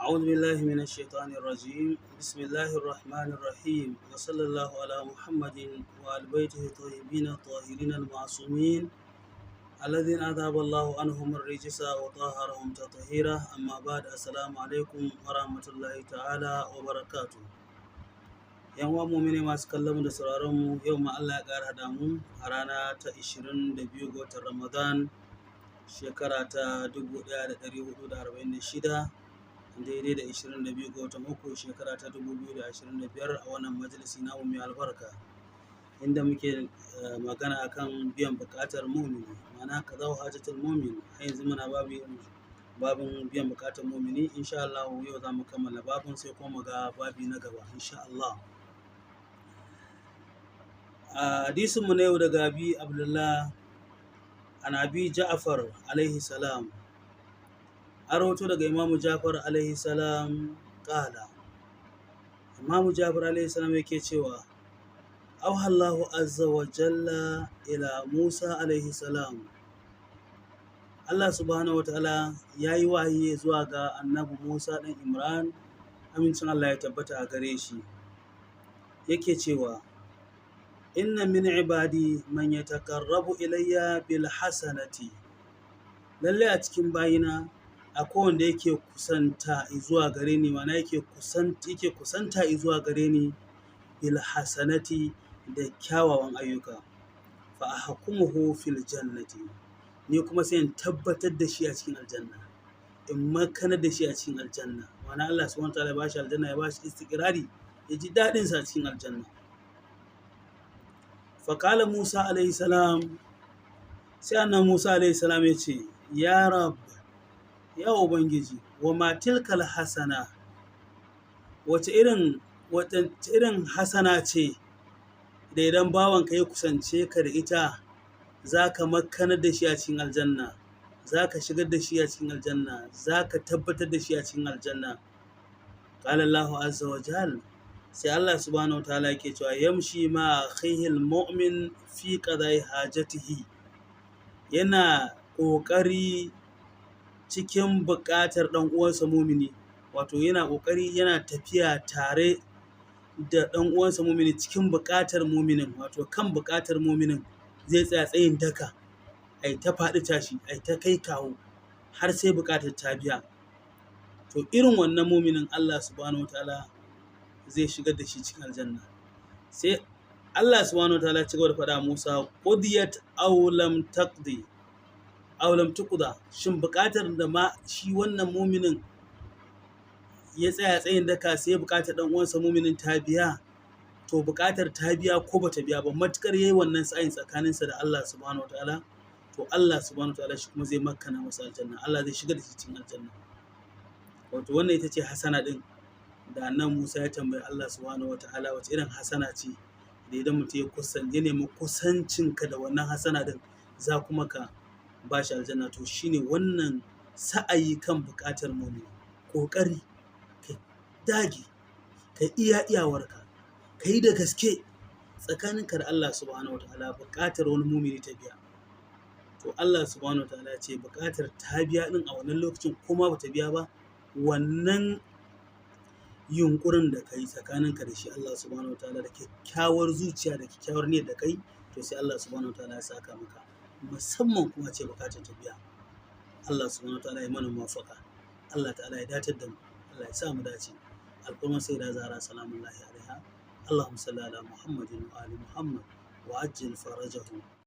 أعوذ بالله من الشيطان الرجيم بسم الله الرحمن الرحيم وصلى الله على محمد وآل بيته الطيبين الطاهرين المعصومين الذين أذهب الله عنهم الرجس وطهرهم تطهيرا أما بعد السلام عليكم ورحمة الله تعالى وبركاته. yan uwa mu'mini masu kallon mu da sauraron mu, yau ma Allah ya ƙara haɗa mu a rana ta 22 ga watan Ramadan shekara ta 1446 daidai da 22 ga watan uku shekara ta 2025 a wannan majalisi namu mai albarka, inda muke magana akan biyan buƙatar mumini, ma'ana qada'u hajatul mumin. A yanzu muna babin biyan buƙatar mumini. Insha Allah yau za mu kammala babin, sai kuma ga babi na gaba insha Allah. Hadisin mu na yau daga Abi Abdullah an Abi Ja'far alaihi salam, an rawaito daga Imamu Ja'far alaihi salam ƙala, Imamu Ja'far alaihi salam yake cewa auha Allahu azza wa jalla ila Musa alaihi salam, Allah subhanahu wataala ya yi wahayi zuwa ga annabi Musa ɗan Imran, amincin Allah ya tabbata a gare shi, yake cewa inna min ibadi man yataqarrabu ilayya bil hasanati, lalle a cikin bayina akwai wanda yake kusanta zuwa gare ni, mana yake kusanta zuwa gare ni bil hasanati, da kyawawan ayyuka, fa ahkumuhu fil jannati, ni kuma sai in tabbatar da shi a cikin aljanna, in makanar da shi a cikin aljanna, mana Allah subhanahu wa ta'ala ya bashi aljanna, ya bashi istiqrari, ya ji daɗin sa a cikin aljanna. Faƙala Musa alaihi salam, sai annan Musa alaihi salam ya ce, ya rab, ya ubangiji, wa ma tilkal hasana, wace irin hasana ce da idan bawanka ya kusance ka da ita za ka makkanar da shi a cikin aljanna, za ka shigar da shi a cikin aljanna, za ka tabbatar da shi a cikin aljanna. Qala Allahu azza wa jal, sai Allah subhanahu wa ta'ala yake cewa yamshi ma akhihi almu'min fi qada'i hajatihi, yana ƙoƙari cikin buƙatar ɗan uwansa mumini, wato yana ƙoƙari yana tafiya tare da ɗan uwansa mumini cikin buƙatar muminin, wato kan buƙatar muminin zai tsaya tsayin daka, ai ta faɗi tashi, ai ta kai kawo har sai buƙatar ta biya. To irin wannan muminin Allah subhanahu wa ta'ala zai shigar da shi cikin aljanna. Sai Allah subhanahu wa ta'ala ya ci gaba da faɗa Musa, qudiyat aw lam taqdi aw lam tuqda, shin buƙatar da ma shi wannan muminin ya tsaya tsayin daka sai buƙatar dan uwansa muminin ta biya, to buƙatar ta biya ko bata biya ba, matukar yayi wannan sa'in tsakaninsa da Allah subhanahu wa ta'ala, to Allah subhanahu wa ta'ala shi kuma zai makkana masa aljanna, Allah zai shigar da shi cikin aljanna. Wato wannan ita ce hasana din da annan Musa ya tambayi Allah subhanahu wa ta'ala, wace irin hasana ce da idan mutum ya nemi kusancinka da wannan hasana din za kuma ka ba shi aljanna. To shine wannan sa'ayi kan buƙatar mumini, ƙoƙari ka dage, ka iya iyawarka, ka yi da gaske tsakaninka da Allah subhanahu wa ta'ala, buƙatar wani mumini ta biya. To Allah subhanahu wa ta'ala ya ce buƙatar ta biya din a wannan lokacin, kuma bata biya ba, wannan yunkurin da kai tsakaninka da shi Allah subhanahu wa ta'ala, da kyakkyawar zuciya da kyakkyawar niyyar da kai, to sai Allah subhanahu wa ta'ala ya saka maka, musamman kuma ce bukatar ta biya. Allah subhanahu wa ta'ala ya mana muwafaqa, Allah ta'ala ya datar da mu, Allah ya sa mu dace. Alƙurman sai da Zahra salamullahi alaiha, Allahumma salli ala Muhammadin wa ali Muhammad wa ajil farajahu.